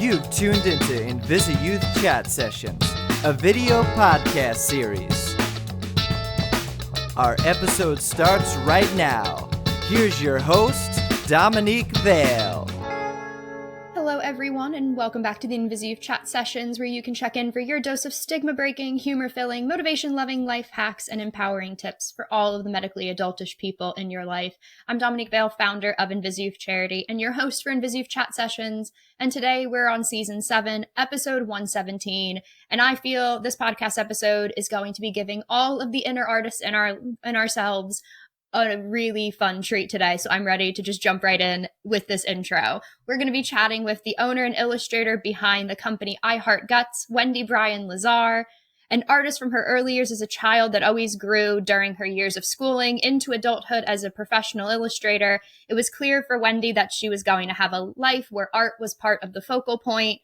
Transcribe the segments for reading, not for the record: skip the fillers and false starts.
You've tuned into InvisiYouth Chat Sessions, a video podcast series. Our episode starts right now. Here's your host, Dominique Vale. Hello everyone, and welcome back to the InvisiYouth Chat Sessions, where you can check in for your dose of stigma-breaking, humor-filling, motivation-loving life hacks and empowering tips for all of the medically adultish people in your life. I'm Dominique Vale, founder of InvisiYouth Charity, and your host for InvisiYouth Chat Sessions. And today we're on Season 7, Episode 117, and I feel this podcast episode is going to be giving all of the inner artists in ourselves a really fun treat today, so I'm ready to just jump right in with this intro. We're going to be chatting with the owner and illustrator behind the company I Heart Guts, Wendy Bryan Lazar, an artist from her early years as a child that always grew during her years of schooling into adulthood as a professional illustrator. It was clear for Wendy that she was going to have a life where art was part of the focal point.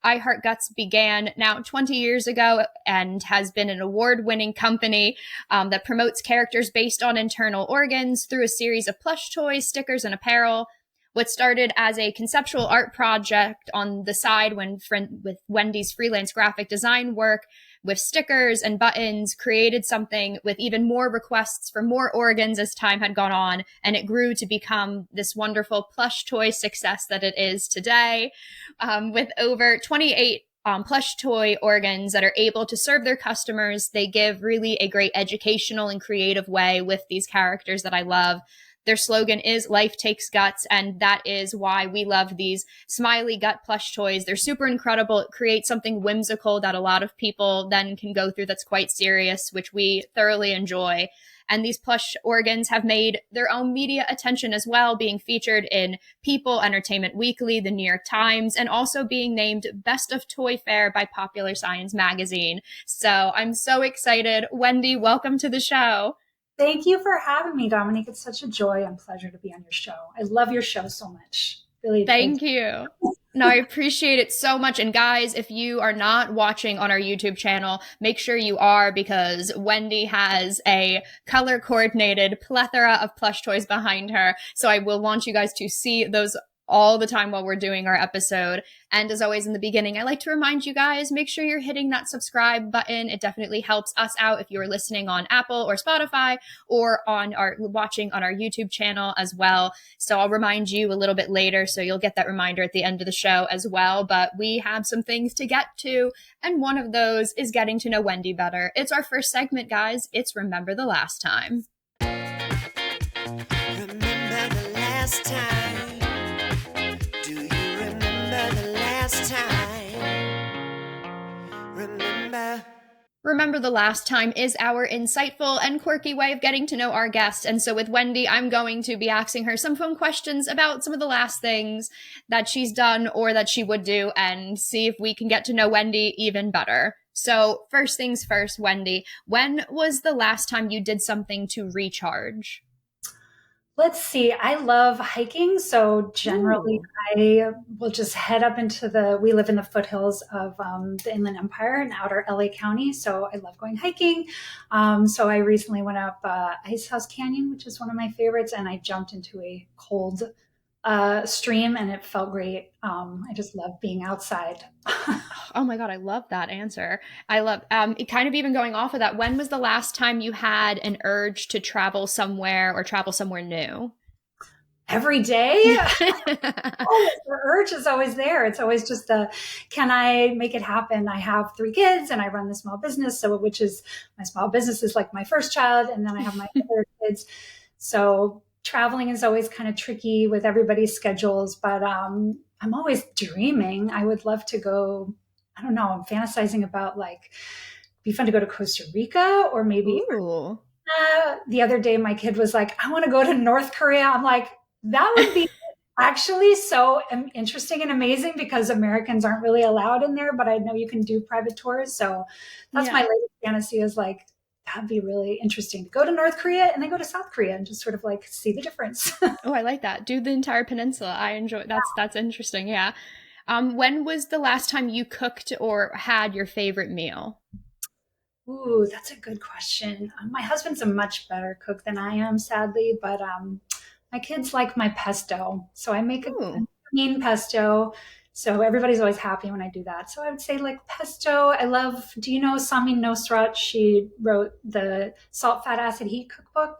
I Heart Guts began now 20 years ago and has been an award-winning company that promotes characters based on internal organs through a series of plush toys, stickers, and apparel. What started as a conceptual art project on the side with Wendy's freelance graphic design work with stickers and buttons created something with even more requests for more organs as time had gone on, and it grew to become this wonderful plush toy success that it is today, with over 28 plush toy organs that are able to serve their customers. They give really a great educational and creative way with these characters that I love. Their slogan is "Life Takes Guts," and that is why we love these smiley gut plush toys. They're super incredible. It creates something whimsical that a lot of people then can go through that's quite serious, which we thoroughly enjoy. And these plush organs have made their own media attention as well, being featured in People, Entertainment Weekly, the New York Times, and also being named Best of Toy Fair by Popular Science magazine. So I'm so excited. Wendy, welcome to the show. Thank you for having me, Dominique. It's such a joy and pleasure to be on your show. I love your show so much. Really. Thank you. No, I appreciate it so much. And guys, if you are not watching on our YouTube channel, make sure you are, because Wendy has a color coordinated plethora of plush toys behind her. So I will want you guys to see those all the time while we're doing our episode. And as always in the beginning, I like to remind you guys, make sure you're hitting that subscribe button. It definitely helps us out if you're listening on Apple or Spotify or watching on our YouTube channel as well. So I'll remind you a little bit later, so you'll get that reminder at the end of the show as well. But we have some things to get to, and one of those is getting to know Wendy better. It's our first segment, guys. It's Remember the Last Time. Remember the last time. Remember the Last Time is our insightful and quirky way of getting to know our guest. And so with Wendy, I'm going to be asking her some fun questions about some of the last things that she's done or that she would do, and see if we can get to know Wendy even better. So first things first, Wendy, when was the last time you did something to recharge? Let's see. I love hiking. So generally, I will just head up we live in the foothills of the Inland Empire in outer LA County. So I love going hiking. So I recently went up Ice House Canyon, which is one of my favorites. And I jumped into a cold stream, and it felt great. I just love being outside. Oh my God, I love that answer. I love it. Kind of even going off of that, when was the last time you had an urge to travel somewhere or travel somewhere new? Every day. The urge is always there. It's always just can I make it happen? I have 3 kids and I run the small business. So which is my small business is like my first child. And then I have my other kids. So traveling is always kind of tricky with everybody's schedules, but I'm always dreaming. I would love to go. I don't know. I'm fantasizing about it'd be fun to go to Costa Rica or maybe. The other day, my kid was like, I want to go to North Korea. I'm like, that would be actually so interesting and amazing, because Americans aren't really allowed in there, but I know you can do private tours. So that's my latest fantasy, is that'd be really interesting to go to North Korea and then go to South Korea and just sort of see the difference. Oh, I like that. Do the entire peninsula. I enjoy that's interesting. Yeah. When was the last time you cooked or had your favorite meal? Ooh, that's a good question. My husband's a much better cook than I am, sadly, but my kids like my pesto. So I make a mean pesto. So everybody's always happy when I do that. So I would say like pesto. I love, do you know Sami Nosrat? She wrote the Salt, Fat, Acid, Heat cookbook.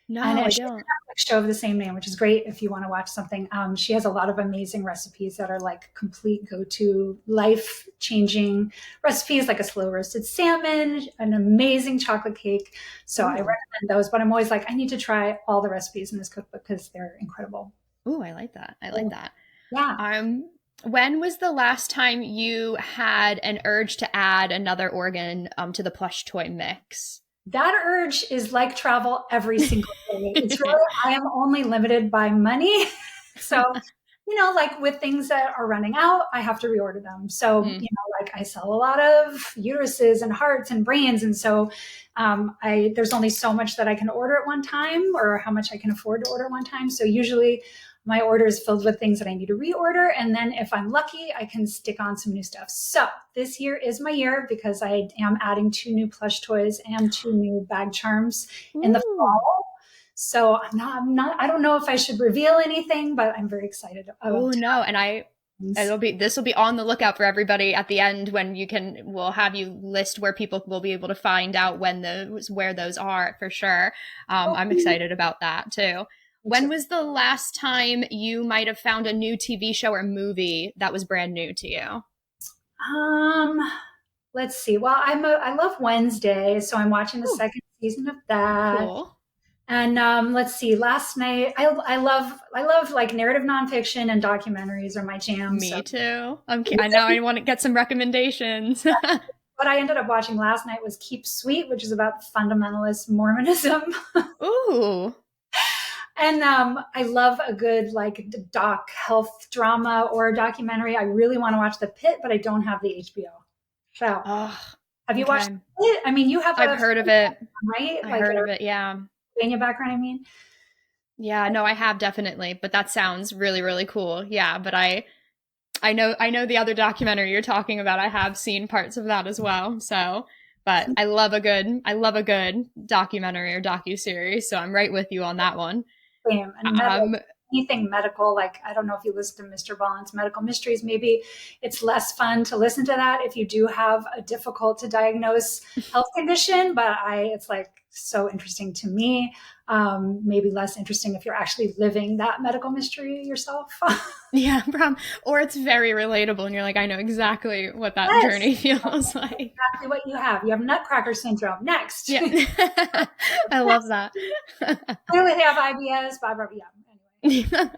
No, And I she has a don't. Netflix show of the same name, which is great if you want to watch something. She has a lot of amazing recipes that are like complete go-to life-changing recipes, like a slow roasted salmon, an amazing chocolate cake. So I recommend those, but I'm always like, I need to try all the recipes in this cookbook because they're incredible. Ooh, I like that. I like that. Yeah. When was the last time you had an urge to add another organ to the plush toy mix? That urge is like travel every single day. It's really, I am only limited by money. So, like with things that are running out, I have to reorder them. So, like I sell a lot of uteruses and hearts and brains. And so there's only so much that I can order at one time or how much I can afford to order at one time. So usually my order is filled with things that I need to reorder. And then if I'm lucky, I can stick on some new stuff. So this year is my year because I am adding 2 new plush toys and 2 new bag charms in the fall. So I don't know if I should reveal anything, but I'm very excited. Oh no. And this will be on the lookout for everybody at the end when we'll have you list where people will be able to find out where those are for sure. I'm excited about that too. When was the last time you might have found a new TV show or movie that was brand new to you? Let's see. Well, I love Wednesday, so I'm watching the second season of that. Cool. And let's see. Last night, I love like narrative nonfiction and documentaries are my jam. Me too. I know I want to get some recommendations. What I ended up watching last night was Keep Sweet, which is about fundamentalist Mormonism. Ooh. And I love a good like doc health drama or a documentary. I really want to watch The Pit, but I don't have the HBO. So have you watched it? I mean, I've heard of it. Right? I heard of it, yeah. Pennsylvania background, I mean. Yeah, no, I have definitely, but that sounds really, really cool. Yeah, but I know the other documentary you're talking about. I have seen parts of that as well. So, but I love a good documentary or docuseries. So I'm right with you on that one. Same. And anything medical, like I don't know if you listen to Mr. Bond's Medical Mysteries, maybe it's less fun to listen to that if you do have a difficult to diagnose health condition, but it's like so interesting to me. Maybe less interesting if you're actually living that medical mystery yourself. Yeah, or it's very relatable and you're like, I know exactly what that journey feels like. Exactly what you have. You have nutcracker syndrome. Next. Yeah. I love that. Clearly they have IBS, blah, blah, blah. Anyway.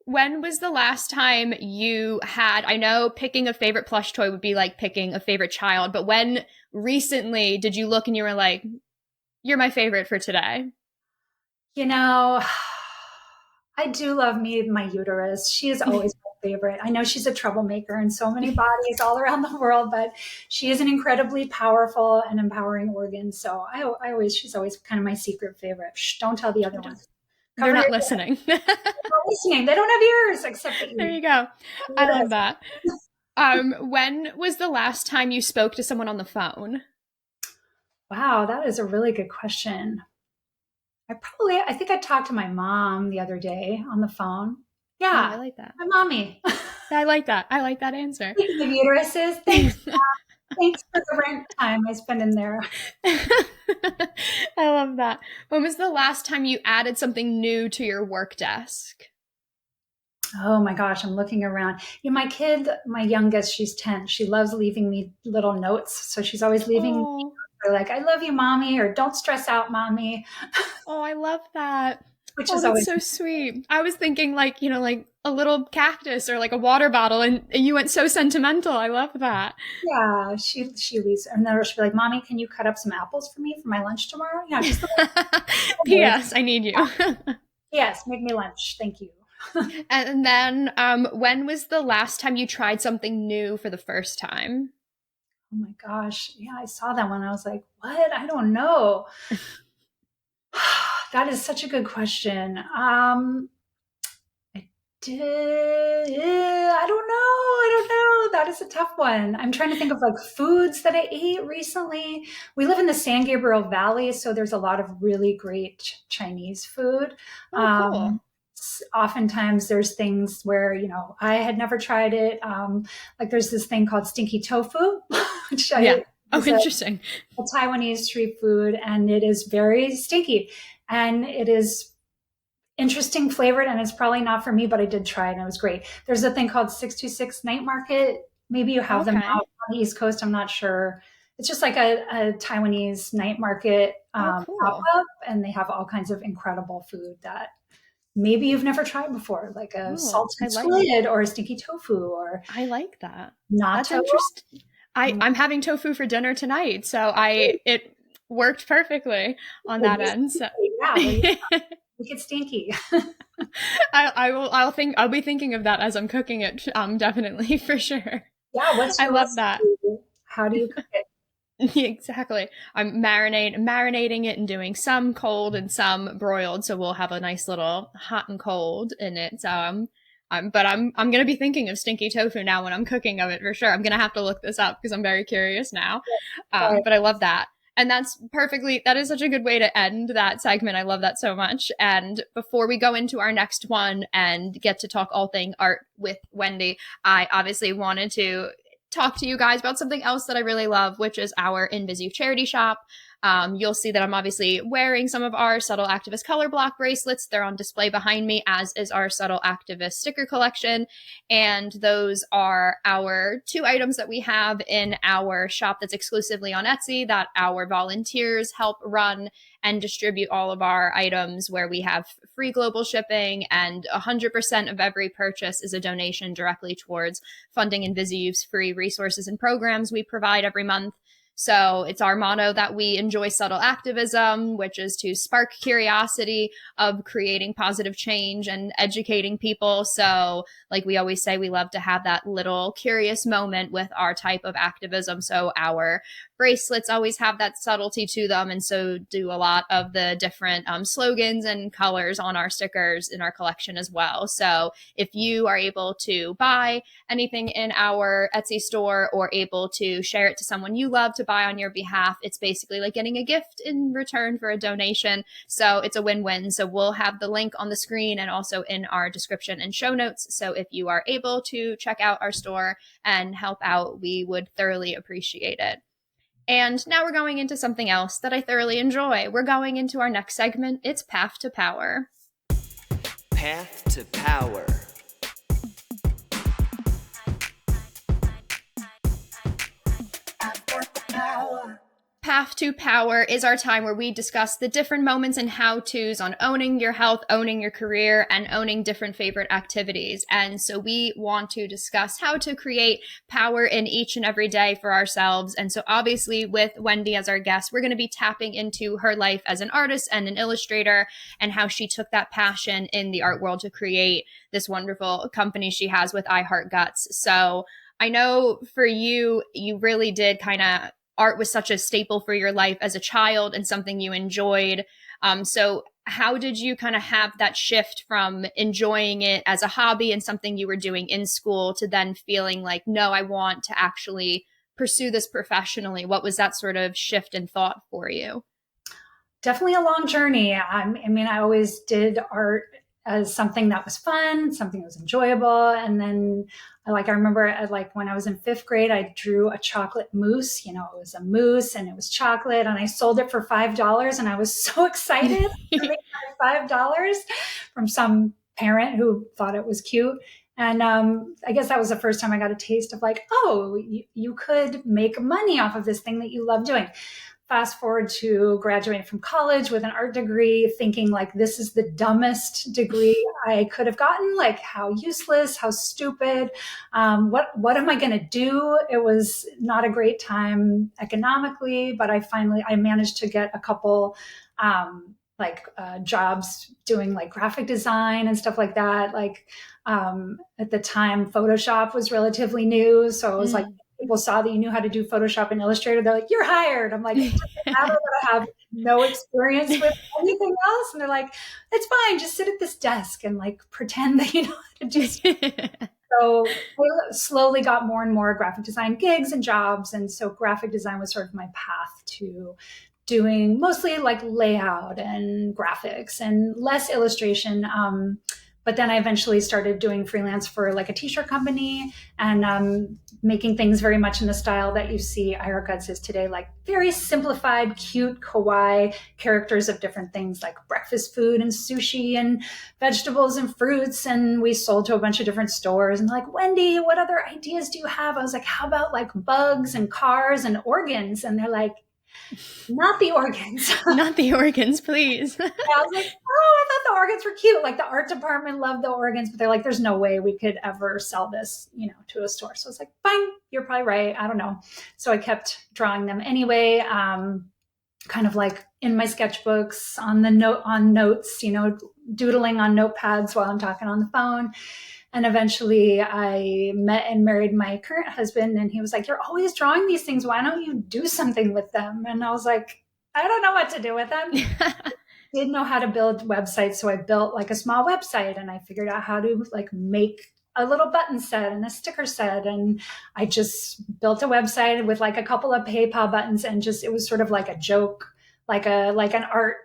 When was the last time you had, I know picking a favorite plush toy would be like picking a favorite child, but when recently did you look and you were like, you're my favorite for today? I do love my uterus. She is always my favorite. I know she's a troublemaker in so many bodies all around the world, but she is an incredibly powerful and empowering organ. So she's always kind of my secret favorite. Shh, don't tell the other ones. They're not listening. They're not listening. They don't have ears except for you. There you go. I love that. When was the last time you spoke to someone on the phone? Wow, that is a really good question. I think I talked to my mom the other day on the phone. Yeah. Oh, I like that. My mommy. I like that. I like that answer. Speaking of uteruses, thanks. Thanks for the rent time I spend in there. I love that. When was the last time you added something new to your work desk? Oh my gosh, I'm looking around. My kid, my youngest, she's 10. She loves leaving me little notes. So she's always leaving me like, I love you, mommy, or don't stress out, mommy. Oh, I love that. Which is always so sweet. I was thinking like a little cactus or like a water bottle, and you went so sentimental. I love that. Yeah, she leaves, and then she'll be like, "Mommy, can you cut up some apples for me for my lunch tomorrow?" Yeah, just P.S. I need you. Yes, make me lunch. Thank you. And then, when was the last time you tried something new for the first time? Oh my gosh, yeah, I saw that one. I was like, "What? I don't know." That is such a good question. I don't know. That is a tough one. I'm trying to think of like foods that I ate recently. We live in the San Gabriel Valley, so there's a lot of really great Chinese food. Oh, cool. oftentimes there's things where, I had never tried it. Like there's this thing called stinky tofu, which Interesting. A Taiwanese street food, and it is very stinky, and it is interesting flavored, and it's probably not for me, but I did try it and it was great. There's a thing called 626 Night Market. Maybe you have them out on the East Coast. I'm not sure. It's just like a Taiwanese night market cool. pop-up, and they have all kinds of incredible food that maybe you've never tried before, like a salted squid or a stinky tofu, or I like that. Natto. That's interesting. I'm having tofu for dinner tonight, so it worked perfectly on that end. So. Yeah, make it stinky. I'll be thinking of that as I'm cooking it. Definitely, for sure. Yeah, I love that. How do you cook it? Exactly. I'm marinating it and doing some cold and some broiled, so we'll have a nice little hot and cold in it. So but I'm gonna be thinking of stinky tofu now when I'm cooking of it for sure. I'm gonna have to look this up because I'm very curious now. But I love that. And that is such a good way to end that segment. I love that so much. And before we go into our next one and get to talk all thing art with Wendy, I obviously wanted to talk to you guys about something else that I really love, which is our InvisiYouth charity shop. You'll see that I'm obviously wearing some of our Subtle Activist color block bracelets. They're on display behind me, as is our Subtle Activist sticker collection. And those are our 2 items that we have in our shop that's exclusively on Etsy that our volunteers help run and distribute all of our items, where we have free global shipping, and 100% of every purchase is a donation directly towards funding InvisiYouth's free resources and programs we provide every month. So it's our motto that we enjoy subtle activism, which is to spark curiosity of creating positive change and educating people. So like we always say, we love to have that little curious moment with our type of activism. So our bracelets always have that subtlety to them, and so do a lot of the different slogans and colors on our stickers in our collection as well. So if you are able to buy anything in our Etsy store or able to share it to someone you love to buy on your behalf, it's basically like getting a gift in return for a donation. So it's a win-win. So we'll have the link on the screen and also in our description and show notes. So if you are able to check out our store and help out, we would thoroughly appreciate it. And now we're going into something else that I thoroughly enjoy. We're going into our next segment. It's Path to Power. Path to Power. Path to Power is our time where we discuss the different moments and how-tos on owning your health, owning your career, and owning different favorite activities. And so we want to discuss how to create power in each and every day for ourselves. And so obviously with Wendy as our guest, we're going to be tapping into her life as an artist and an illustrator, and how she took that passion in the art world to create this wonderful company she has with I Heart Guts. So I know for you, you really did art was such a staple for your life as a child and something you enjoyed. So how did you kind of have that shift from enjoying it as a hobby and something you were doing in school to then feeling like, no, I want to actually pursue this professionally? What was that sort of shift in thought for you? Definitely a long journey. I always did art as something that was fun, something that was enjoyable. And then I remember when I was in 5th grade, I drew a chocolate mousse. It was a mousse and it was chocolate, and I sold it for $5. And I was so excited to make $5 from some parent who thought it was cute. And I guess that was the first time I got a taste of you could make money off of this thing that you love doing. Fast forward to graduating from college with an art degree, thinking this is the dumbest degree I could have gotten. How useless, how stupid. What am I going to do? It was not a great time economically, but I managed to get a couple jobs doing graphic design and stuff like that. At the time, Photoshop was relatively new, so it was people saw that you knew how to do Photoshop and Illustrator. They're like, "You're hired." I'm like, "It doesn't matter that I have no experience with anything else." And they're like, "It's fine. Just sit at this desk and pretend that you know how to do stuff." So I slowly got more and more graphic design gigs and jobs. And so graphic design was sort of my path to doing mostly layout and graphics and less illustration. But then I eventually started doing freelance for like a t-shirt company and making things very much in the style that you see I Heart Guts is today, like very simplified, cute, kawaii characters of different things like breakfast food and sushi and vegetables and fruits. And we sold to a bunch of different stores and like, Wendy, what other ideas do you have? I was like, how about like bugs and cars and organs? And they're like, not the organs. Not the organs, please. I was like, oh, I thought the organs were cute. Like the art department loved the organs, but they're like, there's no way we could ever sell this, to a store. So I was like, fine, you're probably right. I don't know. So I kept drawing them anyway, kind of like in my sketchbooks on notes, doodling on notepads while I'm talking on the phone. And eventually I met and married my current husband, and he was like, you're always drawing these things. Why don't you do something with them? And I was like, I don't know what to do with them. Didn't know how to build websites. So I built like a small website, and I figured out how to like make a little button set and a sticker set. And I just built a website with like a couple of PayPal buttons, and it was sort of like a joke, like an art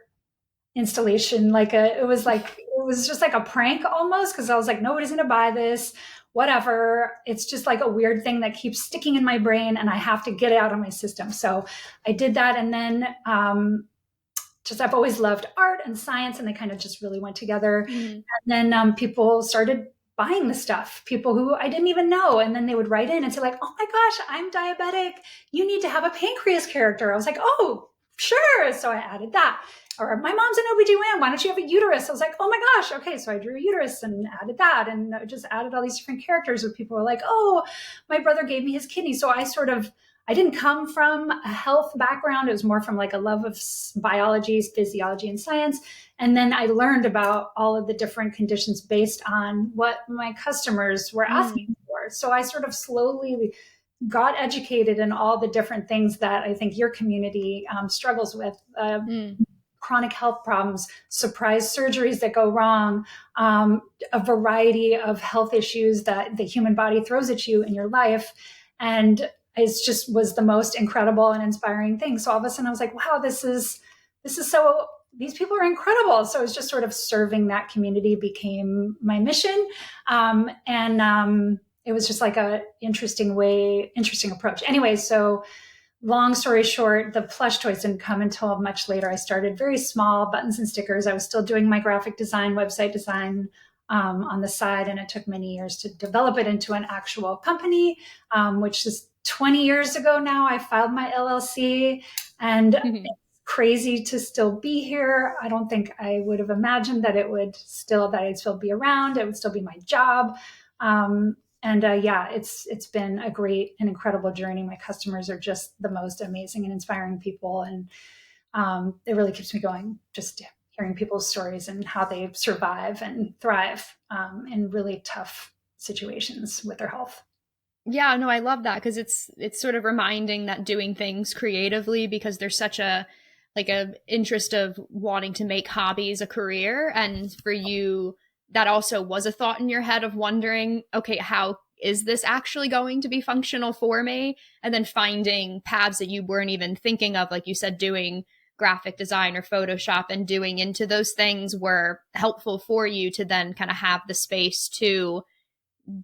installation. It was just like a prank almost, because I was like, nobody's going to buy this, whatever. It's just like a weird thing that keeps sticking in my brain, and I have to get it out of my system. So I did that. And then I've always loved art and science, and they kind of just really went together. And then people started buying the stuff, people who I didn't even know. And then they would write in and say like, oh my gosh, I'm diabetic. You need to have a pancreas character. I was like, oh, sure. So I added that. Or my mom's an OBGYN. Why don't you have a uterus? I was like, oh my gosh. Okay. So I drew a uterus and added that, and just added all these different characters where people were like, oh, my brother gave me his kidney. So I didn't come from a health background. It was more from like a love of biology, physiology, and science. And then I learned about all of the different conditions based on what my customers were asking for. So I sort of slowly got educated in all the different things that I think your community struggles with. Chronic health problems, surprise surgeries that go wrong, a variety of health issues that the human body throws at you in your life. And it just was the most incredible and inspiring thing. So all of a sudden I was like, wow, this is so, these people are incredible. So it was just sort of serving that community became my mission. It was just like a interesting approach. Anyway, so long story short, the plush toys didn't come until much later. I started very small buttons and stickers. I was still doing my graphic design, website design on the side. And it took many years to develop it into an actual company, which is 20 years ago now. I filed my LLC, and it's crazy to still be here. I don't think I would have imagined that I'd still be around. It would still be my job. It's been a great and incredible journey. My customers are just the most amazing and inspiring people. And it really keeps me going, just hearing people's stories and how they survive and thrive in really tough situations with their health. Yeah, no, I love that, because it's sort of reminding that doing things creatively, because there's such a interest of wanting to make hobbies a career. And for you, that also was a thought in your head of wondering, okay, how is this actually going to be functional for me? And then finding paths that you weren't even thinking of, like you said, doing graphic design or Photoshop and doing into those things were helpful for you to then kind of have the space to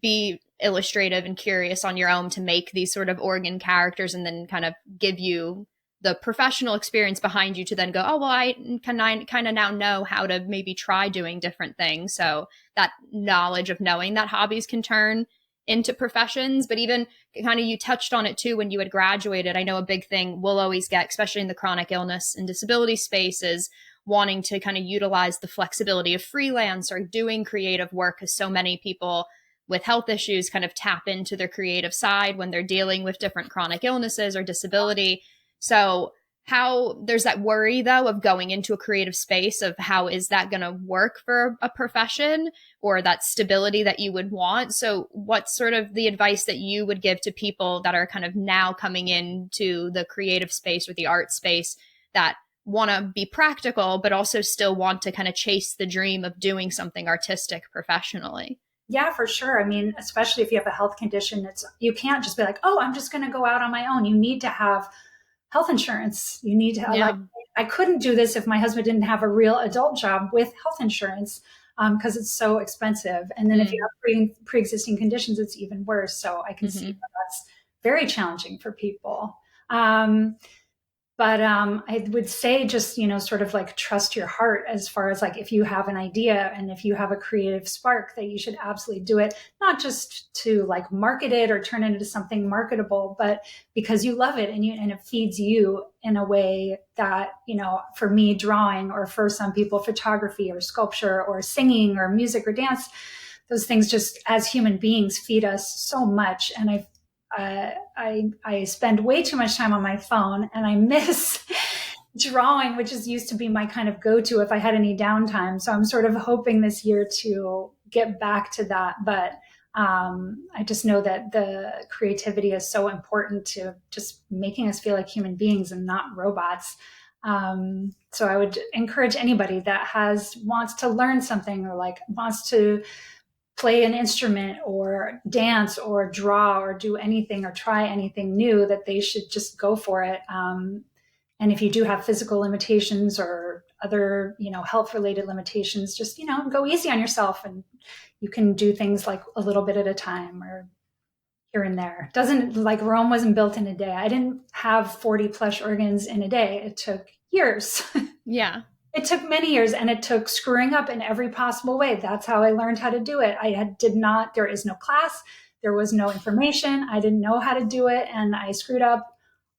be illustrative and curious on your own to make these sort of organ characters, and then kind of give you the professional experience behind you to then go, oh, well, I kind of now know how to maybe try doing different things. So that knowledge of knowing that hobbies can turn into professions. But even kind of, you touched on it too when you had graduated. I know a big thing we'll always get, especially in the chronic illness and disability space, is wanting to kind of utilize the flexibility of freelance or doing creative work, because so many people with health issues kind of tap into their creative side when they're dealing with different chronic illnesses or disability. So how there's that worry, though, of going into a creative space of how is that going to work for a profession, or that stability that you would want. So what's sort of the advice that you would give to people that are kind of now coming into the creative space or the art space that want to be practical, but also still want to kind of chase the dream of doing something artistic professionally? Yeah, for sure. I mean, especially if you have a health condition, you can't just be like, oh, I'm just going to go out on my own. You need to have health insurance. You need to have, I couldn't do this if my husband didn't have a real adult job with health insurance. because it's so expensive. And then if you have pre-existing conditions, it's even worse. So I can see that's very challenging for people. But I would say just, sort of like trust your heart as far as like if you have an idea and if you have a creative spark, that you should absolutely do it, not just to like market it or turn it into something marketable, but because you love it and it feeds you in a way that, for me, drawing, or for some people, photography or sculpture or singing or music or dance, those things just as human beings feed us so much. And I spend way too much time on my phone, and I miss drawing, which used to be my kind of go-to if I had any downtime. So I'm sort of hoping this year to get back to that. But I just know that the creativity is so important to just making us feel like human beings and not robots. So I would encourage anybody that wants to learn something, or like wants to play an instrument or dance or draw or do anything or try anything new, that they should just go for it. And if you do have physical limitations or other, health related limitations, just, go easy on yourself, and you can do things like a little bit at a time or here and there. Rome wasn't built in a day. I didn't have 40 plush organs in a day. It took years. Yeah. It took many years, and it took screwing up in every possible way. That's how I learned how to do it. There is no class. There was no information. I didn't know how to do it. And I screwed up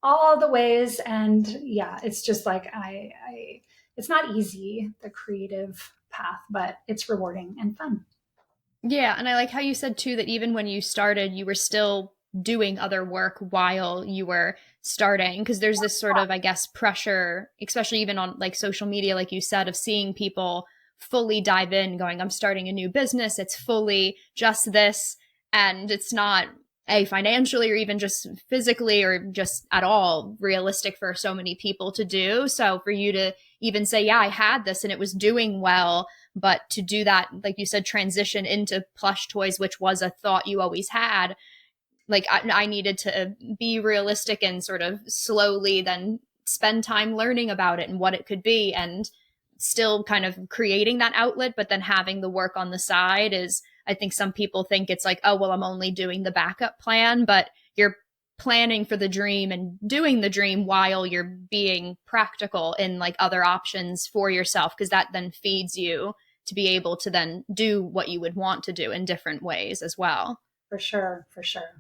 all the ways. And yeah, it's just like, it's not easy, the creative path, but it's rewarding and fun. Yeah. And I like how you said too, that even when you started, you were still doing other work while you were starting, because there's this sort of, I guess, pressure, especially even on like social media, like you said, of seeing people fully dive in going, I'm starting a new business. It's fully just this. And it's not financially or even just physically or just at all realistic for so many people to do. So for you to even say, yeah, I had this and it was doing well, but to do that, like you said, transition into plush toys, which was a thought you always had, like I needed to be realistic and sort of slowly then spend time learning about it and what it could be, and still kind of creating that outlet, but then having the work on the side is, I think some people think it's like, oh, well, I'm only doing the backup plan, but you're planning for the dream and doing the dream while you're being practical in like other options for yourself, because that then feeds you to be able to then do what you would want to do in different ways as well. For sure.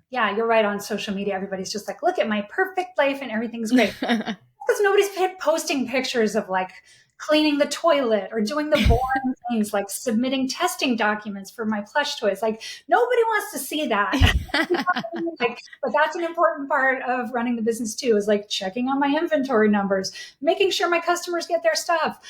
Yeah, you're right. On social media, everybody's just like, look at my perfect life and everything's great. Because nobody's posting pictures of like cleaning the toilet or doing the boring things like submitting testing documents for my plush toys. Like nobody wants to see that. But that's an important part of running the business too, is like checking on my inventory numbers, making sure my customers get their stuff.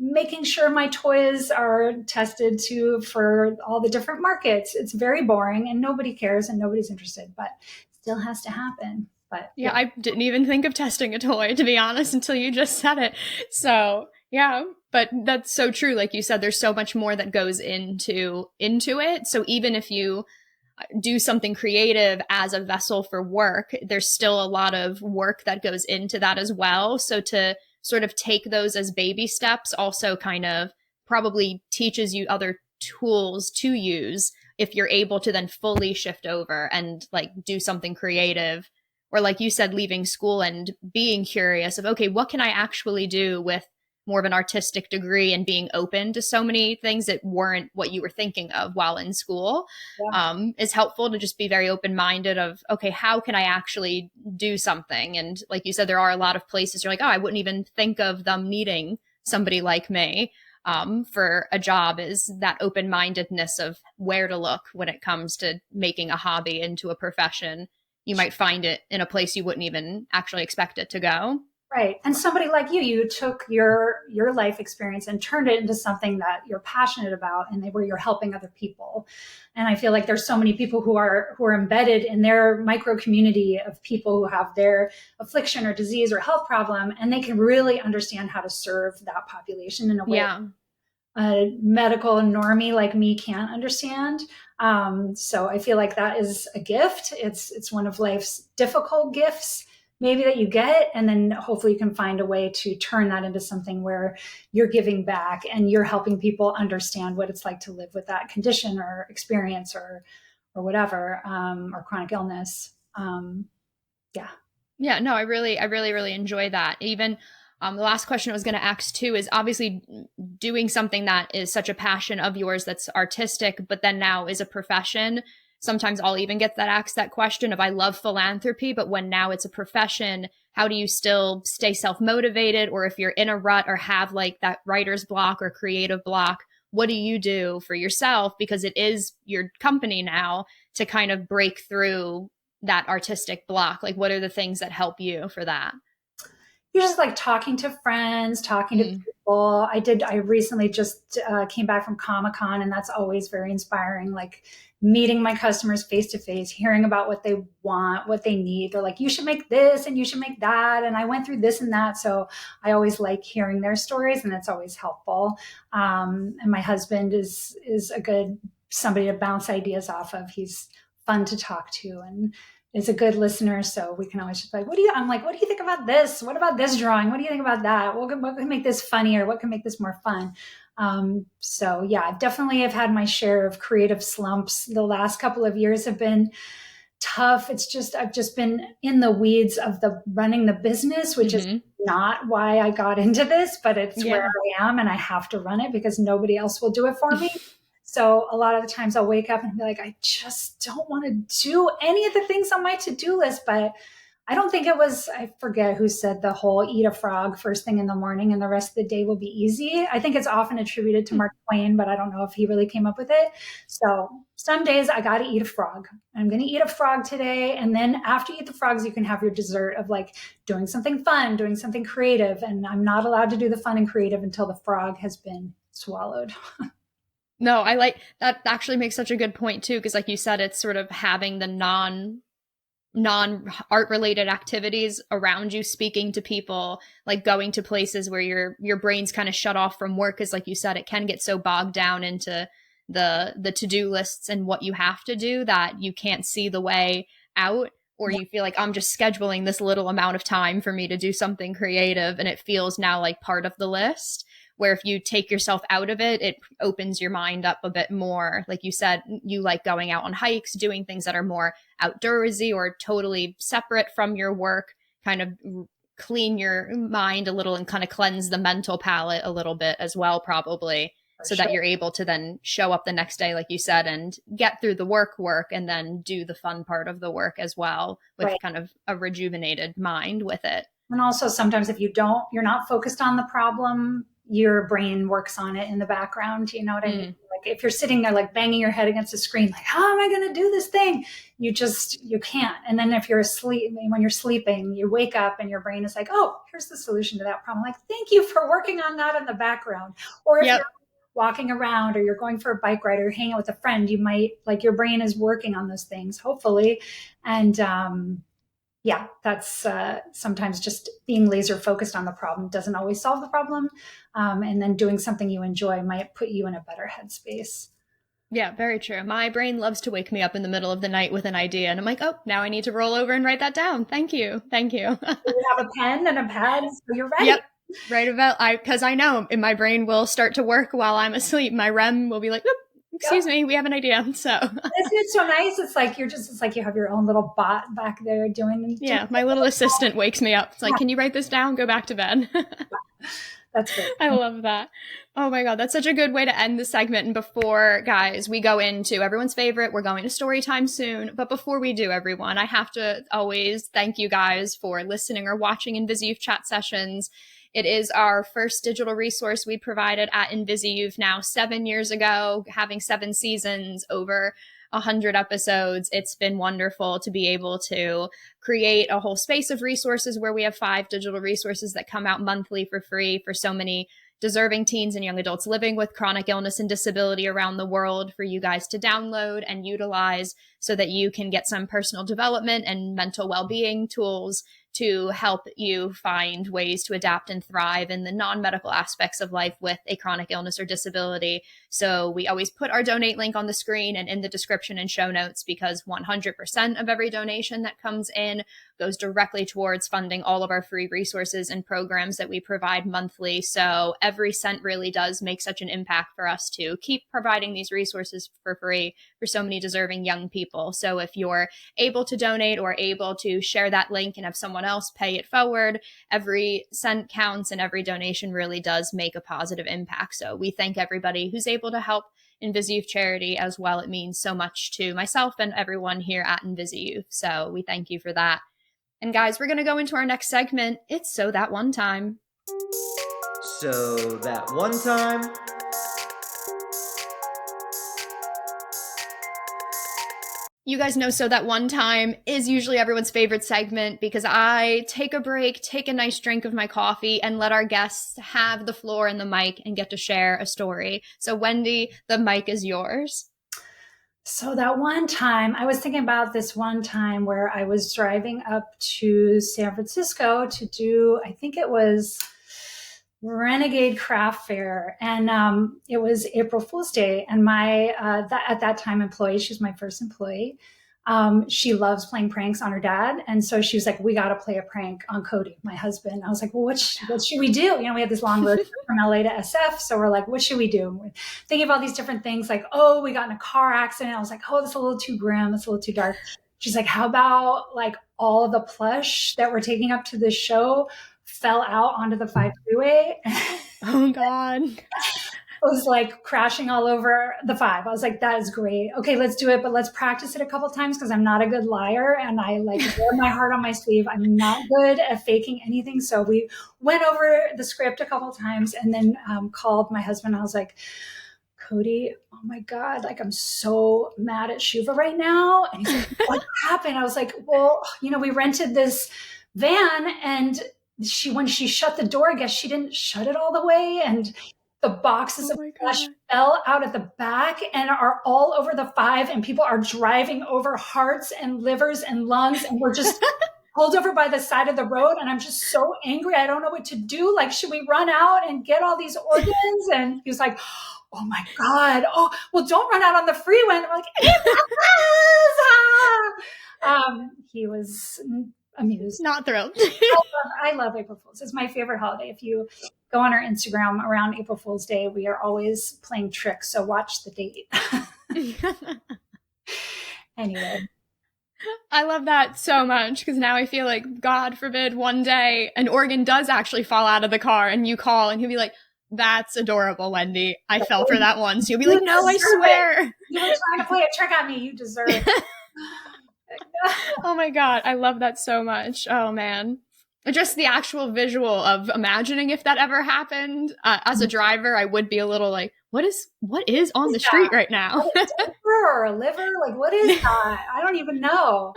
Making sure my toys are tested for all the different markets. It's very boring and nobody cares and nobody's interested, but it still has to happen. But yeah, I didn't even think of testing a toy, to be honest, until you just said it. So yeah, but that's so true. Like you said, there's so much more that goes into it. So even if you do something creative as a vessel for work, there's still a lot of work that goes into that as well. So to sort of take those as baby steps also kind of probably teaches you other tools to use if you're able to then fully shift over and like do something creative, or like you said, leaving school and being curious of, okay, what can I actually do with more of an artistic degree, and being open to so many things that weren't what you were thinking of while in school. Is helpful to just be very open-minded of, okay, how can I actually do something? And like you said, there are a lot of places you're like, oh, I wouldn't even think of them needing somebody like me for a job. Is that open-mindedness of where to look when it comes to making a hobby into a profession. You might find it in a place you wouldn't even actually expect it to go. Right. And somebody like you took your life experience and turned it into something that you're passionate about, and where you're helping other people. And I feel like there's so many people who are embedded in their micro community of people who have their affliction or disease or health problem, and they can really understand how to serve that population in a way a medical normie like me can't understand. So I feel like that is a gift. It's one of life's difficult gifts maybe that you get, and then hopefully you can find a way to turn that into something where you're giving back and you're helping people understand what it's like to live with that condition or experience or whatever, or chronic illness. Yeah. Yeah, no, I really enjoy that. Even the last question I was going to ask too is obviously doing something that is such a passion of yours that's artistic, but then now is a profession. Sometimes I'll even get asked that question of I love philanthropy, but when now it's a profession, how do you still stay self-motivated? Or if you're in a rut or have like that writer's block or creative block, what do you do for yourself? Because it is your company now to kind of break through that artistic block. Like, what are the things that help you for that? You're just like talking to friends, talking to people. I recently just came back from Comic-Con, and that's always very inspiring. Like meeting my customers face to face, hearing about what they want, what they need. They're like, you should make this and you should make that. And I went through this and that. So I always like hearing their stories, and it's always helpful. And my husband is a good somebody to bounce ideas off of. He's fun to talk to and is a good listener. So we can always just like, I'm like, what do you think about this? What about this drawing? What do you think about that? What can make this funnier? What can make this more fun? So yeah, I definitely have had my share of creative slumps. The last couple of years have been tough. I've just been in the weeds of running the business, which is not why I got into this, but it's where I am, and I have to run it because nobody else will do it for me. So a lot of the times I'll wake up and be like, I just don't want to do any of the things on my to-do list. But I don't think I forget who said the whole eat a frog first thing in the morning and the rest of the day will be easy. I think it's often attributed to Mark Twain, but I don't know if he really came up with it. So some days I got to eat a frog. I'm going to eat a frog today. And then after you eat the frogs, you can have your dessert of like doing something fun, doing something creative. And I'm not allowed to do the fun and creative until the frog has been swallowed. No, I like that. Actually makes such a good point too, because like you said, it's sort of having the non art related activities around you, speaking to people, like going to places where your brain's kind of shut off from work, because like you said, it can get so bogged down into the to-do lists and what you have to do that you can't see the way out, or you feel like I'm just scheduling this little amount of time for me to do something creative, and it feels now like part of the list. Where if you take yourself out of it, it opens your mind up a bit more. Like you said, you like going out on hikes, doing things that are more outdoorsy or totally separate from your work, kind of clean your mind a little and kind of cleanse the mental palette a little bit as well, probably, so that you're able to then show up the next day, like you said, and get through the work and then do the fun part of the work as well with kind of a rejuvenated mind with it. And also sometimes if you're not focused on the problem, your brain works on it in the background. You know what I mean? Like if you're sitting there, like banging your head against a screen, like, how am I going to do this thing? You can't. And then if you're asleep, when you're sleeping, you wake up and your brain is like, oh, here's the solution to that problem. Like, thank you for working on that in the background. Or if you're walking around or you're going for a bike ride or hanging out with a friend, you might like your brain is working on those things, hopefully. And, that's sometimes just being laser focused on the problem doesn't always solve the problem. And then doing something you enjoy might put you in a better headspace. Yeah, very true. My brain loves to wake me up in the middle of the night with an idea. And I'm like, oh, now I need to roll over and write that down. Thank you. You have a pen and a pad, so you're ready. Yep. Right about, because I know my brain will start to work while I'm asleep. My REM will be like, excuse me, we have an idea. So isn't it so nice? It's like it's like you have your own little bot back there doing. Yeah, my little assistant wakes me up. It's like, can you write this down? Go back to bed. That's great. I love that. Oh my God, that's such a good way to end the segment. And before, guys, we go into everyone's favorite, we're going to story time soon. But before we do, everyone, I have to always thank you guys for listening or watching InvisiYouth Chat Sessions. It is our first digital resource we provided at InvisiYouth now 7 years ago, having 7 seasons, over 100 episodes. It's been wonderful to be able to create a whole space of resources where we have 5 digital resources that come out monthly for free for so many deserving teens and young adults living with chronic illness and disability around the world for you guys to download and utilize so that you can get some personal development and mental well-being tools to help you find ways to adapt and thrive in the non-medical aspects of life with a chronic illness or disability. So we always put our donate link on the screen and in the description and show notes, because 100% of every donation that comes in goes directly towards funding all of our free resources and programs that we provide monthly. So every cent really does make such an impact for us to keep providing these resources for free for so many deserving young people. So if you're able to donate or able to share that link and have someone else pay it forward, every cent counts and every donation really does make a positive impact. So we thank everybody who's able to help InvisiYouth charity as well. It means so much to myself and everyone here at InvisiYouth. So we thank you for that. And guys, we're going to go into our next segment. It's So That One Time. So that one time. You guys know So That One Time is usually everyone's favorite segment, because I take a break, take a nice drink of my coffee, and let our guests have the floor and the mic and get to share a story. So Wendy, the mic is yours. So that one time, I was thinking about this one time where I was driving up to San Francisco to do, I think it was Renegade Craft Fair, and it was April Fool's Day. And my at that time employee, she's my first employee. She loves playing pranks on her dad, and so she was like, "We got to play a prank on Cody, my husband." I was like, "Well, what should we do?" You know, we had this long road trip from LA to SF, so we're like, "What should we do?" And we're thinking of all these different things, like, "Oh, we got in a car accident." I was like, "Oh, that's a little too grim. That's a little too dark." She's like, "How about like all of the plush that we're taking up to this show fell out onto the 5 freeway?" Oh God. Was like crashing all over the 5. I was like, that is great. Okay, let's do it, but let's practice it a couple times, because I'm not a good liar and I like wear my heart on my sleeve. I'm not good at faking anything. So we went over the script a couple times and then called my husband. I was like, "Cody, oh my God, like I'm so mad at Shuva right now." And he's like, "What happened?" I was like, "Well, you know, we rented this van and when she shut the door, I guess she didn't shut it all the way. And the boxes of flesh fell out at the back and are all over the 5, and people are driving over hearts and livers and lungs, and we're just pulled over by the side of the road, and I'm just so angry. I don't know what to do. Like, should we run out and get all these organs?" And he was like, "Oh my God. Oh, well, don't run out on the freeway." And I'm like, he was amused. Not thrilled. I love April Fool's. It's my favorite holiday. If you go on our Instagram around April Fool's Day, we are always playing tricks. So watch the date. Anyway. I love that so much, because now I feel like, God forbid, one day an organ does actually fall out of the car and you call and he'll be like, "That's adorable, Wendy. I fell for that once." You'll be like, "No, I swear. You were trying to play a trick on me. You deserve it." Oh my God. I love that so much. Oh man. Just the actual visual of imagining if that ever happened. As a driver, I would be a little like, what is on the street right now? A liver or a liver? Like, what is that? I don't even know.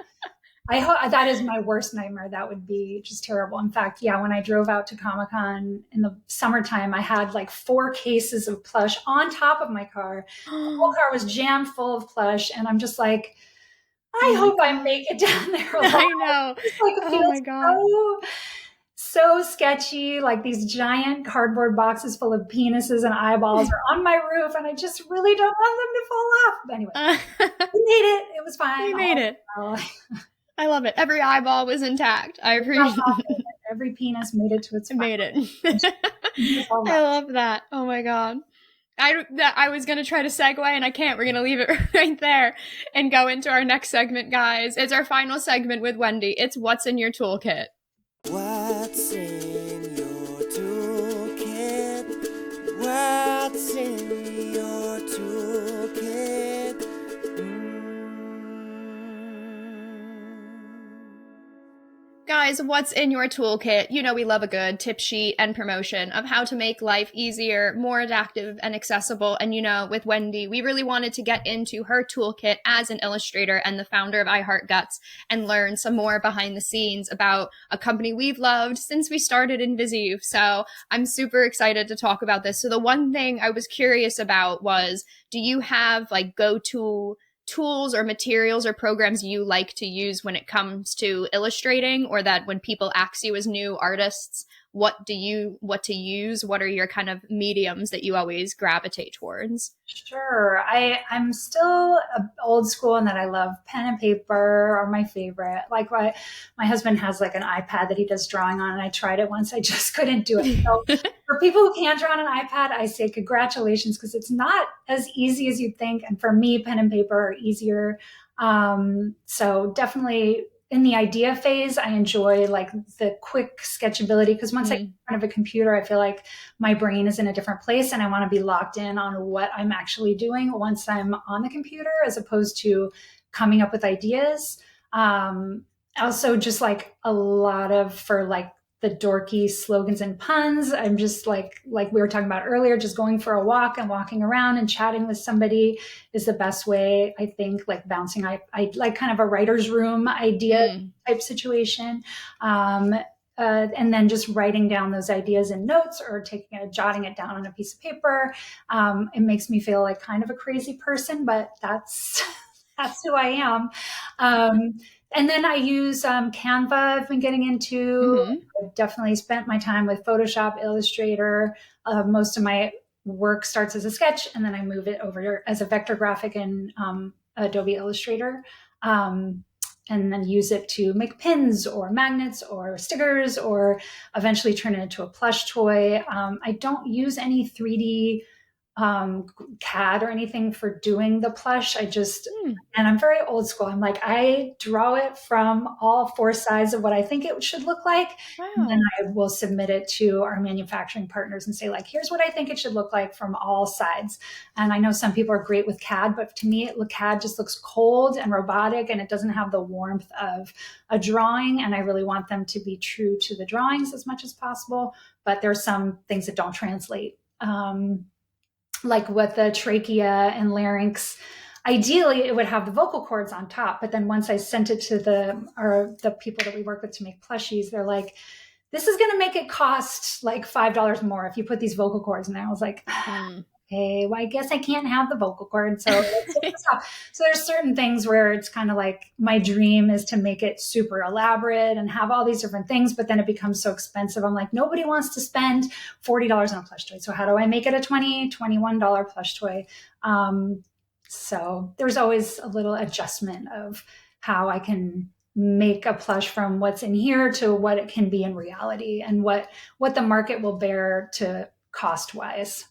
I hope that is my worst nightmare. That would be just terrible. In fact, yeah, when I drove out to Comic-Con in the summertime, I had like 4 cases of plush on top of my car. The whole car was jammed full of plush, and I'm just like, I hope I make it down there alive. I know. Like, oh my God. So sketchy. Like, these giant cardboard boxes full of penises and eyeballs are on my roof, and I just really don't want them to fall off. But anyway, we made it. It was fine. We made it. I love it. Every eyeball was intact. I appreciate it. Every penis made it to its made it. I love that. Oh my God. I was going to try to segue and I can't. We're going to leave it right there and go into our next segment, guys. It's our final segment with Wendy. It's What's in Your Toolkit. What's in your toolkit? What's in your toolkit? Guys, what's in your toolkit? You know we love a good tip sheet and promotion of how to make life easier, more adaptive and accessible. And you know, with Wendy, we really wanted to get into her toolkit as an illustrator and the founder of I Heart Guts and learn some more behind the scenes about a company we've loved since we started InvisiYouth. So I'm super excited to talk about this. So the one thing I was curious about was, do you have like go-to tools or materials or programs you like to use when it comes to illustrating, or that when people ask you as new artists what to use, what are your kind of mediums that you always gravitate towards? Sure. I'm still old school in that I love pen and paper are my favorite. Like my husband has like an iPad that he does drawing on, and I tried it once. I just couldn't do it. So for people who can't draw on an iPad, I say congratulations, because it's not as easy as you think. And for me, pen and paper are easier. So definitely in the idea phase, I enjoy like the quick sketchability, because once I get in front of a computer, I feel like my brain is in a different place and I want to be locked in on what I'm actually doing once I'm on the computer, as opposed to coming up with ideas. Also just like a lot of, for like the dorky slogans and puns, I'm just like we were talking about earlier, just going for a walk and walking around and chatting with somebody is the best way, I think, like bouncing. I like kind of a writer's room idea type situation. And then just writing down those ideas in notes or jotting it down on a piece of paper. It makes me feel like kind of a crazy person, but that's who I am. And then I use Canva. I've been getting into. I've definitely spent my time with Photoshop, Illustrator. Most of my work starts as a sketch, and then I move it over as a vector graphic in Adobe Illustrator, and then use it to make pins or magnets or stickers, or eventually turn it into a plush toy. I don't use any 3D CAD or anything for doing the plush. And I'm very old school. I'm like, I draw it from all four sides of what I think it should look like. Wow. And then I will submit it to our manufacturing partners and say, like, here's what I think it should look like from all sides. And I know some people are great with CAD, but to me, CAD just looks cold and robotic, and it doesn't have the warmth of a drawing. And I really want them to be true to the drawings as much as possible. But there's some things that don't translate. Like with the trachea and larynx, ideally it would have the vocal cords on top. But then once I sent it to the people that we work with to make plushies, they're like, this is going to make it cost like $5 more if you put these vocal cords in there. I was like, okay, well, I guess I can't have the vocal cord. So so there's certain things where it's kind of like my dream is to make it super elaborate and have all these different things, but then it becomes so expensive. I'm like, nobody wants to spend $40 on a plush toy. So how do I make it a $21 plush toy? So there's always a little adjustment of how I can make a plush from what's in here to what it can be in reality, and what the market will bear to cost wise.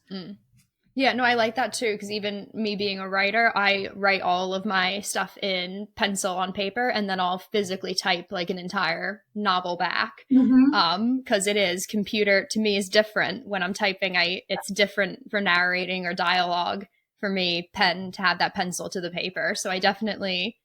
Yeah, no, I like that too, because even me being a writer, I write all of my stuff in pencil on paper, and then I'll physically type like an entire novel back. Because it is computer to me is different when I'm typing. It's different for narrating or dialogue for me, pen to have that pencil to the paper. So I definitely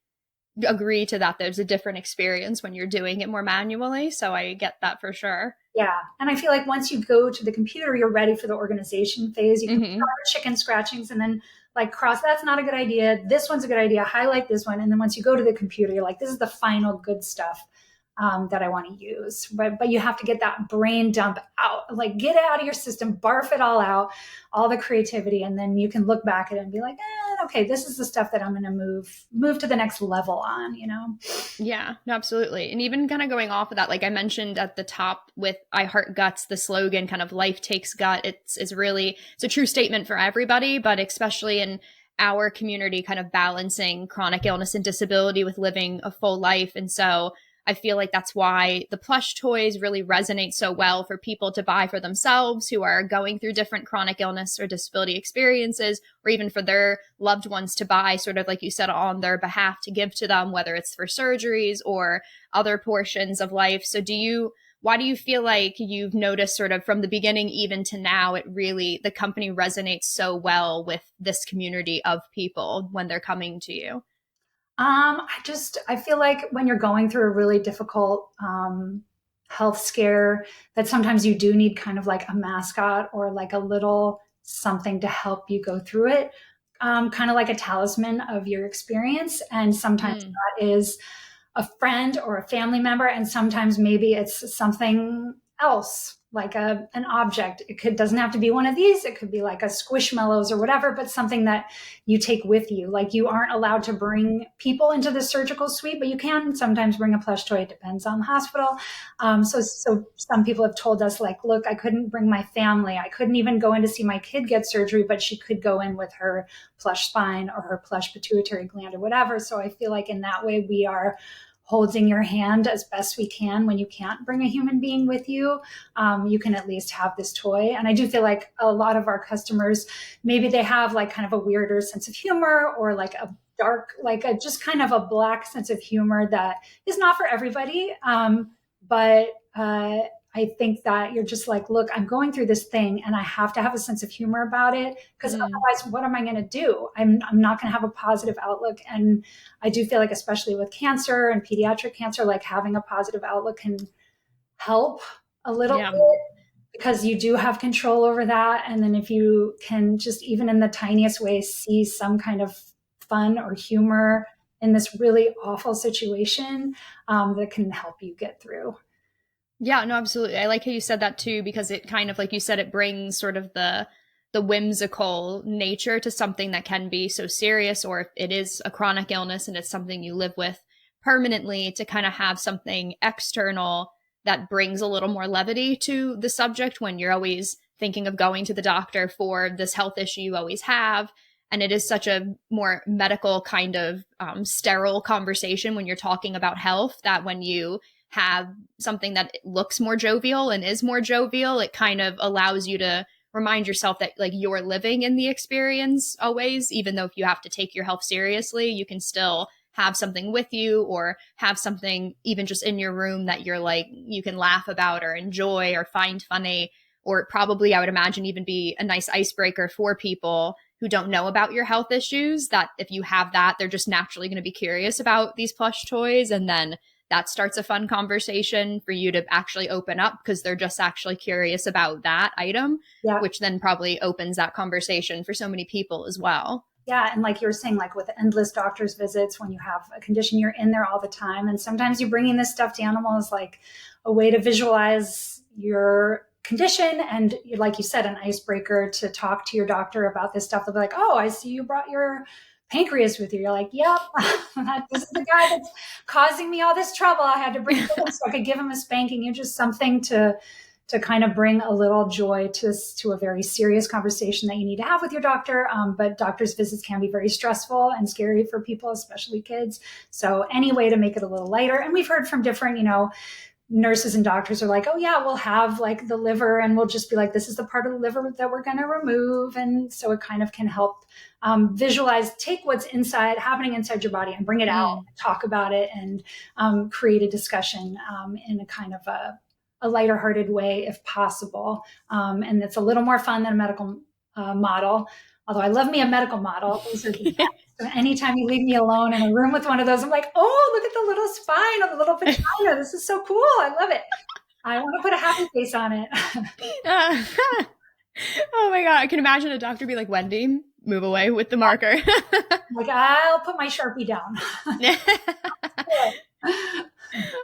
agree to that. There's a different experience when you're doing it more manually. So I get that for sure. Yeah. And I feel like once you go to the computer, you're ready for the organization phase. You can start chicken scratchings and then like cross, that's not a good idea. This one's a good idea. Highlight this one. And then once you go to the computer, you're like, this is the final good stuff that I want to use. But you have to get that brain dump out, like get it out of your system, barf it all out, all the creativity. And then you can look back at it and be like, okay, this is the stuff that I'm going to move to the next level on, you know? Yeah, no, absolutely. And even kind of going off of that, like I mentioned at the top with I Heart Guts, the slogan kind of life takes gut. It's a true statement for everybody, but especially in our community, kind of balancing chronic illness and disability with living a full life. And so I feel like that's why the plush toys really resonate so well for people to buy for themselves who are going through different chronic illness or disability experiences, or even for their loved ones to buy, sort of like you said, on their behalf to give to them, whether it's for surgeries or other portions of life. So why do you feel like you've noticed sort of from the beginning even to now, the company resonates so well with this community of people when they're coming to you? I feel like when you're going through a really difficult health scare, that sometimes you do need kind of like a mascot or like a little something to help you go through it, kind of like a talisman of your experience. And sometimes that is a friend or a family member, and sometimes maybe it's something else, like an object. Doesn't have to be one of these. It could be like a Squishmallows or whatever, but something that you take with you. Like you aren't allowed to bring people into the surgical suite, but you can sometimes bring a plush toy. It depends on the hospital. So some people have told us like, look, I couldn't bring my family. I couldn't even go in to see my kid get surgery, but she could go in with her plush spine or her plush pituitary gland or whatever. So I feel like in that way we are holding your hand as best we can. When you can't bring a human being with you, you can at least have this toy. And I do feel like a lot of our customers, maybe they have like kind of a weirder sense of humor or like a dark, like a just kind of a black sense of humor that is not for everybody. But I think that you're just like, look, I'm going through this thing and I have to have a sense of humor about it, because otherwise, what am I going to do? I'm not going to have a positive outlook. And I do feel like, especially with cancer and pediatric cancer, like having a positive outlook can help a little bit, because you do have control over that. And then if you can just, even in the tiniest way, see some kind of fun or humor in this really awful situation, that can help you get through. Yeah, no, absolutely. I like how you said that too, because it kind of, like you said, it brings sort of the whimsical nature to something that can be so serious, or if it is a chronic illness and it's something you live with permanently, to kind of have something external that brings a little more levity to the subject when you're always thinking of going to the doctor for this health issue you always have. And it is such a more medical kind of sterile conversation when you're talking about health, that when you have something that looks more jovial and is more jovial, it kind of allows you to remind yourself that like you're living in the experience always, even though if you have to take your health seriously, you can still have something with you, or have something even just in your room that you're like, you can laugh about or enjoy or find funny, or probably I would imagine even be a nice icebreaker for people who don't know about your health issues, that if you have that, they're just naturally going to be curious about these plush toys. And then that starts a fun conversation for you to actually open up, because they're just actually curious about that item, which then probably opens that conversation for so many people as well. Yeah. And like you were saying, like with endless doctor's visits, when you have a condition, you're in there all the time. And sometimes you bring in this stuffed animal as like a way to visualize your condition. And like you said, an icebreaker to talk to your doctor about this stuff. They'll be like, oh, I see you brought your pancreas with you. You're like, yep, this is the guy that's causing me all this trouble. I had to bring him so I could give him a spanking. You're just something to kind of bring a little joy to a very serious conversation that you need to have with your doctor. But doctor's visits can be very stressful and scary for people, especially kids. So any way to make it a little lighter. And we've heard from different, nurses and doctors are like, oh yeah, we'll have like the liver, and we'll just be like, this is the part of the liver that we're going to remove. And so it kind of can help visualize, take what's happening inside your body and bring it out, talk about it, and create a discussion in a kind of a lighter hearted way if possible. And it's a little more fun than a medical model. Although I love me a medical model. Those are the best. So anytime you leave me alone in a room with one of those, I'm like, oh, look at the little spine of the little vagina. This is so cool. I love it. I want to put a happy face on it. Oh my God. I can imagine a doctor be like, Wendy, move away with the marker. Like, I'll put my Sharpie down.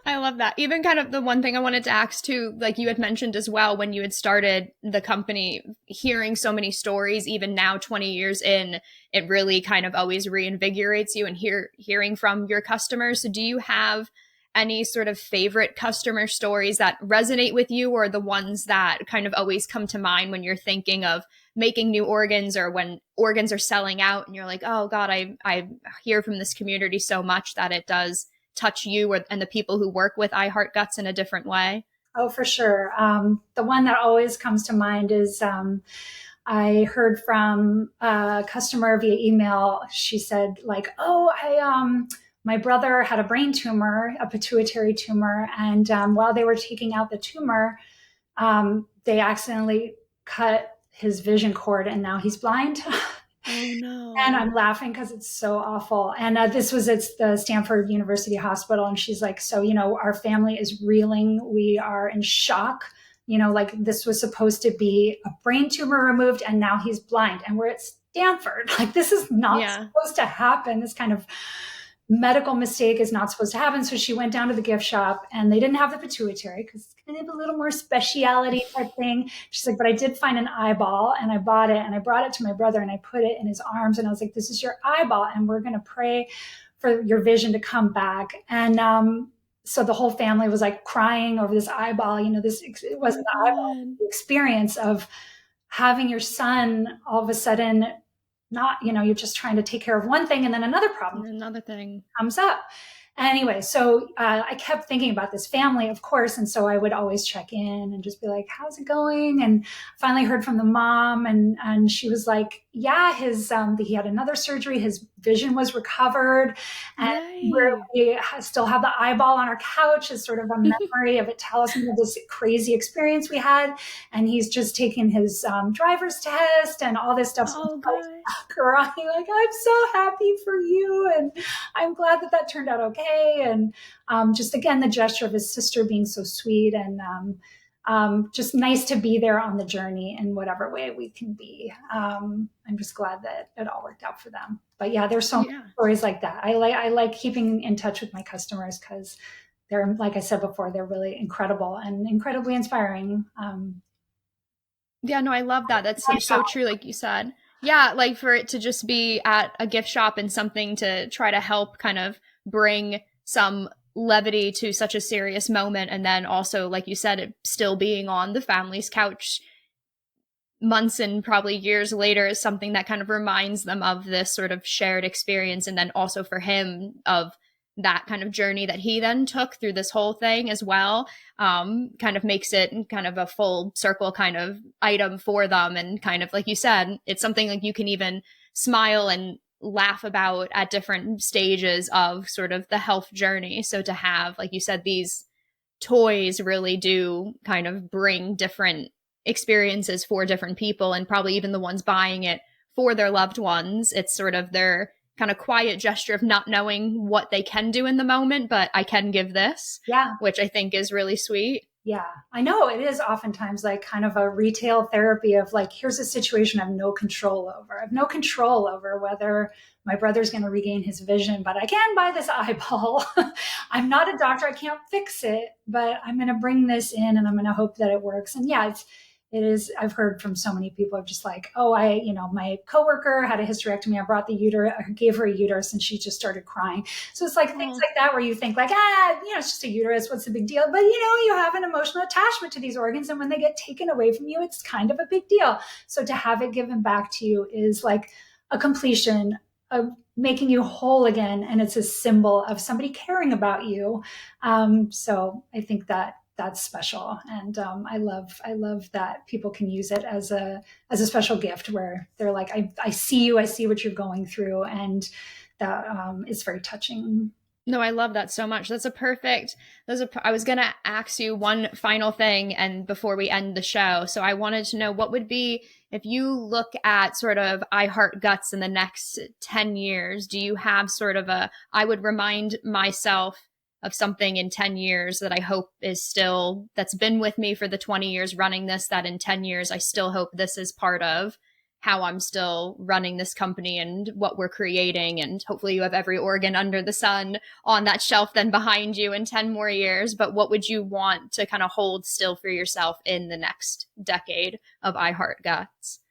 I love that. Even kind of the one thing I wanted to ask too, like you had mentioned as well, when you had started the company, hearing so many stories, even now 20 years in, it really kind of always reinvigorates you and hearing from your customers. So do you have any sort of favorite customer stories that resonate with you, or the ones that kind of always come to mind when you're thinking of making new organs, or when organs are selling out and you're like, oh God, I hear from this community so much that it does touch you and the people who work with I Heart Guts in a different way? Oh, for sure. The one that always comes to mind is I heard from a customer via email. She said like, oh, my brother had a brain tumor, a pituitary tumor. And while they were taking out the tumor, they accidentally cut his vision cord and now he's blind. Oh no. And I'm laughing because it's so awful. And this was at the Stanford University Hospital. And she's like, so, our family is reeling. We are in shock. Like this was supposed to be a brain tumor removed and now he's blind. And we're at Stanford. Like this is not supposed to happen. This kind of medical mistake is not supposed to happen. So she went down to the gift shop and they didn't have the pituitary because it's kind of a little more speciality type thing. She's like, but I did find an eyeball and I bought it and I brought it to my brother and I put it in his arms. And I was like, this is your eyeball. And we're going to pray for your vision to come back. And, so the whole family was like crying over this eyeball, it wasn't the eyeball, the experience of having your son all of a sudden not, you're just trying to take care of one thing and then another thing comes up. Anyway, so I kept thinking about this family, of course. And so I would always check in and just be like, how's it going? And finally heard from the mom and she was like, yeah, he had another surgery. His vision was recovered. And we still have the eyeball on our couch as sort of a memory of it tells me of this crazy experience we had. And he's just taken his driver's test and all this stuff. So crying, like, I'm so happy for you. And I'm glad that turned out okay. And just again, the gesture of his sister being so sweet and just nice to be there on the journey in whatever way we can be. I'm just glad that it all worked out for them. But yeah, there's so many stories like that. I like keeping in touch with my customers because they're, like I said before, they're really incredible and incredibly inspiring. I love that. That's so true, like you said. Yeah, like for it to just be at a gift shop and something to try to help kind of bring some levity to such a serious moment. And then also, like you said, it still being on the family's couch months and probably years later is something that kind of reminds them of this sort of shared experience. And then also for him of that kind of journey that he then took through this whole thing as well, kind of makes it kind of a full circle kind of item for them. And kind of, like you said, it's something like you can even smile and laugh about at different stages of sort of the health journey. So to have, like you said, these toys really do kind of bring different experiences for different people, and probably even the ones buying it for their loved ones. It's sort of their kind of quiet gesture of not knowing what they can do in the moment, but I can give this, which I think is really sweet. Yeah, I know it is oftentimes like kind of a retail therapy of like, here's a situation I have no control over. I have no control over whether my brother's going to regain his vision, but I can buy this eyeball. I'm not a doctor. I can't fix it, but I'm going to bring this in and I'm going to hope that it works. And yeah, it is. I've heard from so many people of just like, oh, my coworker had a hysterectomy. I brought the uterus, I gave her a uterus and she just started crying. So it's like things like that where you think like, it's just a uterus. What's the big deal? But you have an emotional attachment to these organs. And when they get taken away from you, it's kind of a big deal. So to have it given back to you is like a completion of making you whole again. And it's a symbol of somebody caring about you. So I think that's special. And I love that people can use it as a special gift where they're like, I see you, I see what you're going through. And that is very touching. No, I love that so much. I was going to ask you one final thing and before we end the show. So I wanted to know what would be, if you look at sort of I Heart Guts in the next 10 years, do you have sort of I would remind myself of something in 10 years that I hope is still, that's been with me for the 20 years running this, that in 10 years, I still hope this is part of how I'm still running this company and what we're creating. And hopefully you have every organ under the sun on that shelf then behind you in 10 more years. But what would you want to kind of hold still for yourself in the next decade of I Heart Guts?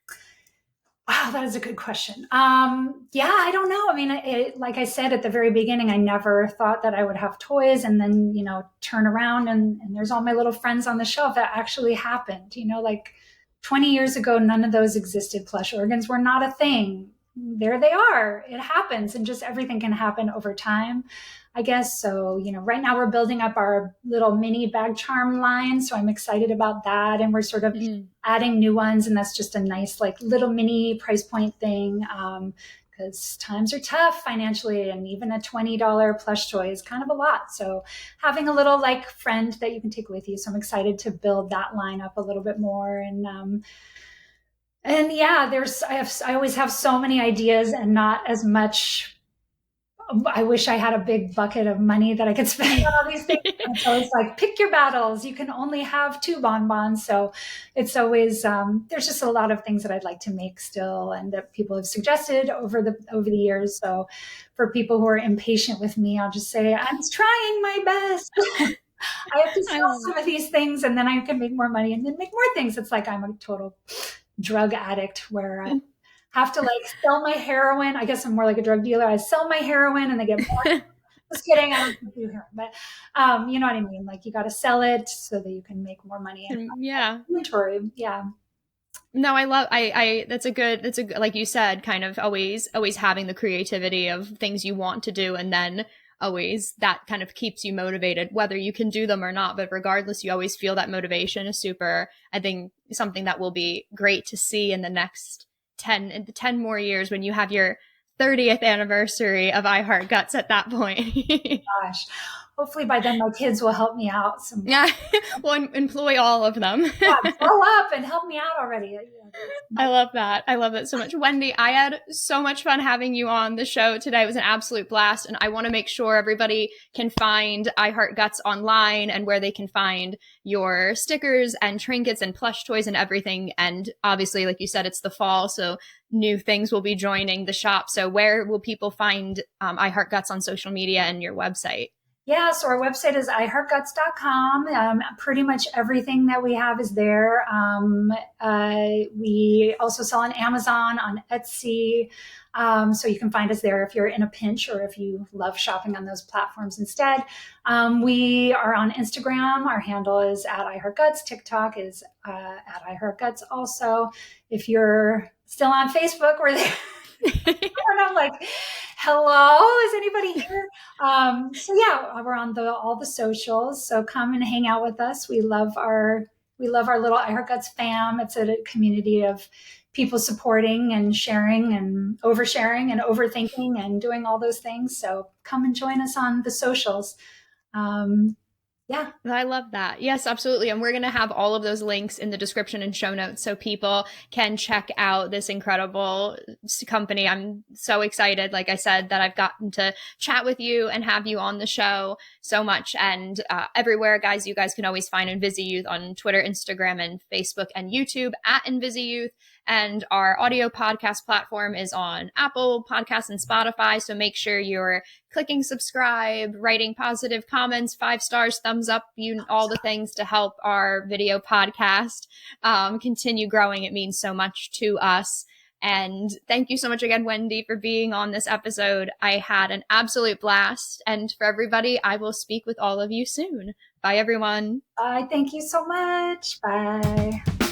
Wow, that is a good question. I don't know. I mean, like I said at the very beginning, I never thought that I would have toys and then, turn around and there's all my little friends on the shelf. That actually happened. Like 20 years ago, none of those existed. Plush organs were not a thing. There they are. It happens, and just everything can happen over time, I guess. So, right now we're building up our little mini bag charm line. So I'm excited about that. And we're sort of adding new ones. And that's just a nice, like little mini price point thing. Because times are tough financially, and even a $20 plush toy is kind of a lot. So having a little like friend that you can take with you. So I'm excited to build that line up a little bit more. And yeah, I always have so many ideas and not as much I wish I had a big bucket of money that I could spend on all these things. And so it's like, pick your battles. You can only have 2 bonbons. So it's always, there's just a lot of things that I'd like to make still and that people have suggested over the years. So for people who are impatient with me, I'll just say, I'm trying my best. I have to sell some of these things and then I can make more money and then make more things. It's like I'm a total drug addict where I have to like sell my heroin. I guess I'm more like a drug dealer. I sell my heroin and they get more. Just kidding. I don't do heroin, but you know what I mean? Like you got to sell it so that you can make more money. Yeah. Inventory. Yeah. No, that's a good, like you said, kind of always having the creativity of things you want to do. And then always that kind of keeps you motivated, whether you can do them or not. But regardless, you always feel that motivation is super, I think, something that will be great to see in the next 10 more years when you have your 30th anniversary of I Heart Guts at that point. Gosh, hopefully by then my kids will help me out. Yeah, we'll employ all of them. Yeah, grow up and help me out already. I love that. I love that so much. Wendy, I had so much fun having you on the show today. It was an absolute blast. And I want to make sure everybody can find I Heart Guts online and where they can find your stickers and trinkets and plush toys and everything. And obviously, like you said, it's the fall, so new things will be joining the shop. So where will people find I Heart Guts on social media and your website? Yeah, so our website is iheartguts.com. Pretty much everything that we have is there. We also sell on Amazon, on Etsy. So you can find us there if you're in a pinch or if you love shopping on those platforms instead. We are on Instagram. Our handle is at iHeartGuts. TikTok is at iHeartGuts also. If you're still on Facebook, we're there. I don't know, like, hello, is anybody here? So yeah, we're on all the socials. So come and hang out with us. We love our little I Heart Guts fam. It's a community of people supporting and sharing and oversharing and overthinking and doing all those things. So come and join us on the socials. Yeah. I love that. Yes, absolutely. And we're going to have all of those links in the description and show notes so people can check out this incredible company. I'm so excited, like I said, that I've gotten to chat with you and have you on the show so much. And everywhere, guys, you guys can always find InvisiYouth on Twitter, Instagram, and Facebook and YouTube at InvisiYouth. And our audio podcast platform is on Apple Podcasts and Spotify. So make sure you're clicking subscribe, writing positive comments, 5 stars, thumbs up, all the things to help our video podcast continue growing. It means so much to us. And thank you so much again, Wendy, for being on this episode. I had an absolute blast. And for everybody, I will speak with all of you soon. Bye, everyone. Bye. Thank you so much. Bye.